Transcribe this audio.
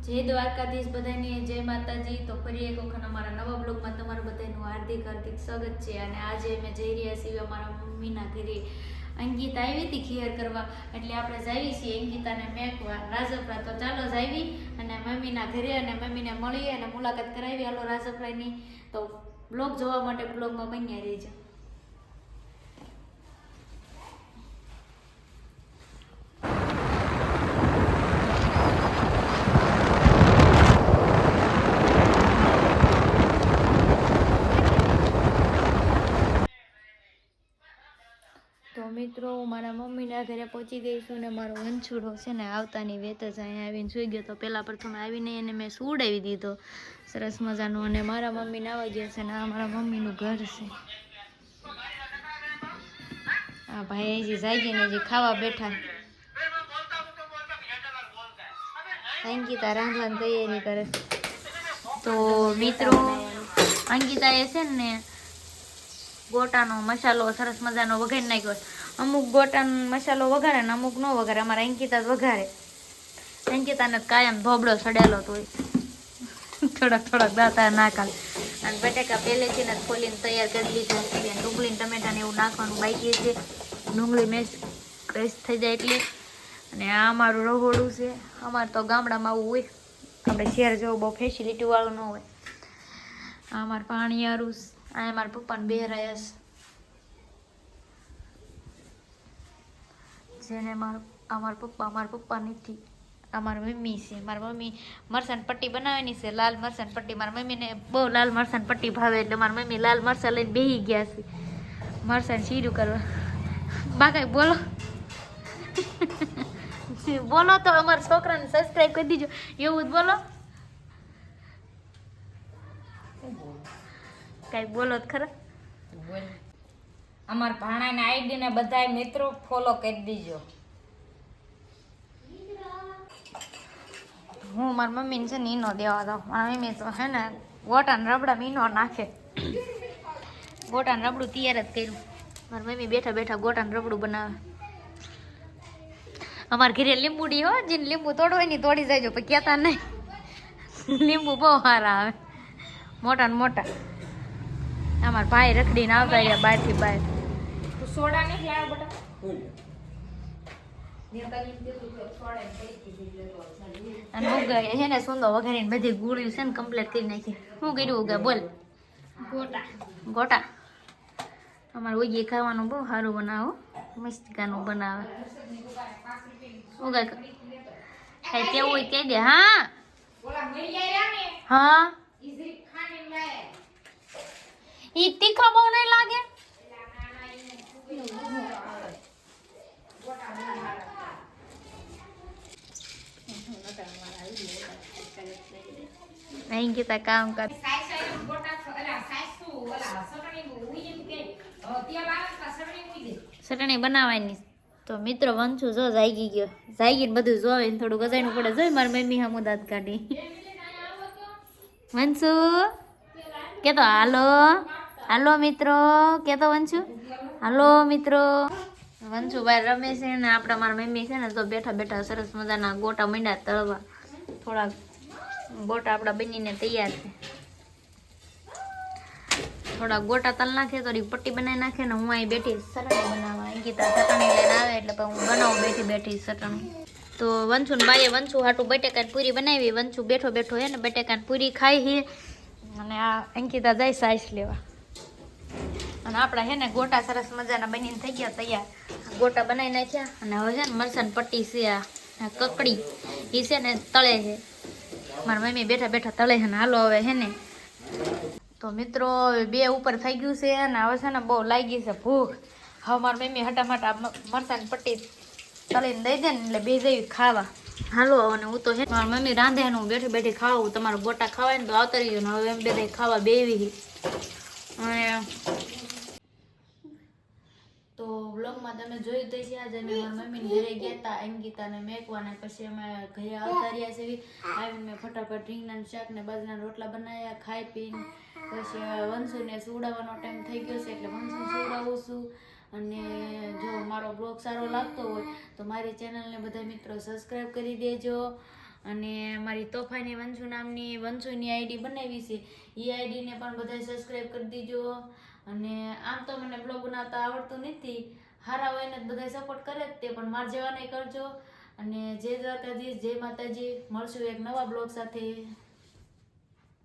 જય દ્વારકાધીશ બધાને, જય માતાજી। તો ફરી એક વખત અમારા નવા બ્લોગમાં તમારું બધાનું હાર્દિક સ્વાગત છે। અને આજે અમે જઈ રહ્યા છીએ અમારા મમ્મીના ઘરે। અંકિતા આવી હતી ખીર કરવા, એટલે આપણે જઈએ છીએ અંકિતાને મેકવા રાજપરા। તો ચાલો જાવી અને મમ્મીના ઘરે અને મમ્મીને મળીએ અને મુલાકાત કરાવી હાલો રાજપરાની। તો બ્લોગ જોવા માટે બ્લોગમાં બન્યા રહેજો। તો મિત્રો હું મારા મમ્મીના ઘરે પહોંચી ગઈ છું ને મારો વંછુડો છે ને આવતાની વેત જ અહીંયા આવીને સૂઈ ગયો। તો પહેલાં પ્રથમ આવીને એને મેં સુવડાવી દીધો સરસ મજાનું, અને મારા મમ્મી નાવા ગયા છે ને આ મારા મમ્મીનું ઘર છે। આ ભાઈ હજી જાગીને હજી ખાવા બેઠા। અંકિતા રાંધવાની તૈયારી કરે। તો મિત્રો અંકિતાએ છે ને ગોટાનો મસાલો સરસ મજાનો વઘારી નાખ્યો। અમુક ગોટાનો મસાલો વઘારે ને અમુક નો વઘારે, અમારા અંકિતા જ વઘારે। અંકિતાને કાયમ ધોબળો સડેલો તો થોડાક દાતા નાખા। અને બટાકા પહેલેથી જ ખોલીને તૈયાર કરી લીધા છે। ડુંગળી ટમેટા ને એવું નાખવાનું બાકી છે, ડુંગળી પેસ્ટ થઈ જાય એટલે। અને આ અમારું રહોડું છે। અમારે તો ગામડામાં આવું હોય, આપણે શહેર જેવું બહુ ફેસિલિટી વાળું ન હોય। આ અમારું પાણીયારું, આ મારા પપ્પાને બેહરાયા છે જેને મારા પપ્પા નથી, આ મારી મમ્મી છે। મારી મમ્મી મરચાંની પટ્ટી બનાવવાની છે, લાલ મરચાંની પટ્ટી। મારી મમ્મીને બહુ લાલ મરચાંની પટ્ટી ભાવે, એટલે મારી મમ્મી લાલ મરચાં લઈને બેસી ગયા છે મરચાં શીરું કરવા। બા કાંઈ બોલો બોલો તો અમારા છોકરાને સબસ્ક્રાઈબ કરી દીજો, એવું જ બોલો, કાંઈ બોલો જ ખરા। અમારા ભાણાના આઈડી ને બધાય મિત્રો ફોલો કરી દીજો। હું મારી મમ્મીને છે ને ઈનો દેવા દઉં। મારી મમ્મી તો હે ને ગોટાને રબડા ઈનો નાખે। ગોટાને રબડું તૈયાર જ કર્યું, મારી મમ્મી બેઠા બેઠા ગોટાને રબડું બનાવે। અમારા ઘરે લીંબુડી હો, જેને લીંબુ તોડો હોય ને તોડી જાયજો, પણ કહેતા નહીં, લીંબુ બહુ સારા આવે મોટા ને મોટા। અમારા ભાઈ રખડીને આવતા રહ્યા બહારથી બહાર। તું સોડા નહીં લાવ બેટા? અને ઉગા છે ને સુંદો વઘારીને બધી ગુળ્યું છે ને કમ્પ્લીટ કરી નાખી। શું કર્યું ઉગા બોલ? ગોટા અમારે ઉગી ખાવાનું બહુ સારું બનાવો, મસ્તિકાનું બનાવે। ઉગા કઈ કેવું હોય કહી દે। હા હા, ઈ તીખા બહુ નહીં લાગે? નહીં કીધા કામ કર ચટણી બનાવવાની। તો મિત્રો વંશુ જો જાગી ગયો, જાગીને બધું જોવે ને થોડું ગજાયનું પડે। જોઈ મારી મમ્મી હમું દાંત કાઢી। વંશુ કેતો હાલો હાલો મિત્રો, કેતો વંશુ હાલો મિત્રો। વંશુ ભાઈ રમે છે ને આપણા મારા મમ્મી છે ને તો બેઠા બેઠા સરસ મજાના ગોટા માંડ્યા તળવા। થોડાક ગોટા આપણા બનીને તૈયાર છે। થોડા ગોટા તલ નાખે, થોડી પટ્ટી બનાવી નાખે ને હું અહીં બેઠી ચટણી બનાવવા। અંકિતા ચટણી લઈને આવે એટલે હું બનાવું બેઠી ચટણી। તો વંશુ ને બાઈએ વંશુ હાટું બટેકાની પૂરી બનાવી। વંશુ બેઠો બેઠો હે ને બટેકાની પૂરી ખાઈ છે, અને આ અંકિતા જાય સાઈસ લેવા। અને આપણા હે ને ગોટા સરસ મજાના બનીને થઈ ગયા તૈયાર। ગોટા બનાવી નાખ્યા, અને હવે છે ને મરચાંની પટ્ટી છે, આ કકડી એ છે ને તળે છે। મારા મમ્મી બેઠા બેઠા તળે છે ને હાલો હવે હે ને। તો મિત્રો બે ઉપર થઈ ગયું છે, અને હવે છે ને બહુ લાગી છે ભૂખ। હવે મારી મમ્મી હટામટા મરચાંની પટ્ટી તળીને દઈ દે ને એટલે બે જઈ ખાવા હાલો। અને હું તો હે મારી મમ્મી રાંધે ને હું બેઠી બેઠી ખાવું। તમારે ગોટા ખાવાય ને તો આવતા રહીજો ને। હવે એમ બે ખાવા બેવી। અને તો વ્લોગમાં તમે જોયું તો છે આજે અમે મારી મમ્મીને ઘરે ગયા હતા અંકિતાને મેકવાને, પછી અમે ઘરે આવતા રહ્યા છે। આવીને મેં ફટાફટ રીંગણાનું શાક ને બાજરાના રોટલા બનાવ્યા, ખાઈ પીને પછી વંશુને સુવડાવવાનો ટાઈમ થઈ ગયો છે એટલે વંશુને સુવડાવું છું। અને જો મારો બ્લોગ સારો લાગતો હોય તો મારી ચેનલને બધા મિત્રો સબસ્ક્રાઈબ કરી દેજો। અને મારી તોફાની વંશુ નામની વંશુની આઈડી બનાવી છે, એ આઈડીને પણ બધાય સબસ્ક્રાઈબ કરી દીજો. અને આમ તો મને બ્લોગ બનાવતા આવડતું નથી, સારા હોય ને બધા સપોર્ટ કરે જ તે, પણ મારા જેવા નહીં કરજો. અને જય દ્વારકાધીશ, જય માતાજી. મળશું એક નવા બ્લોગ સાથે.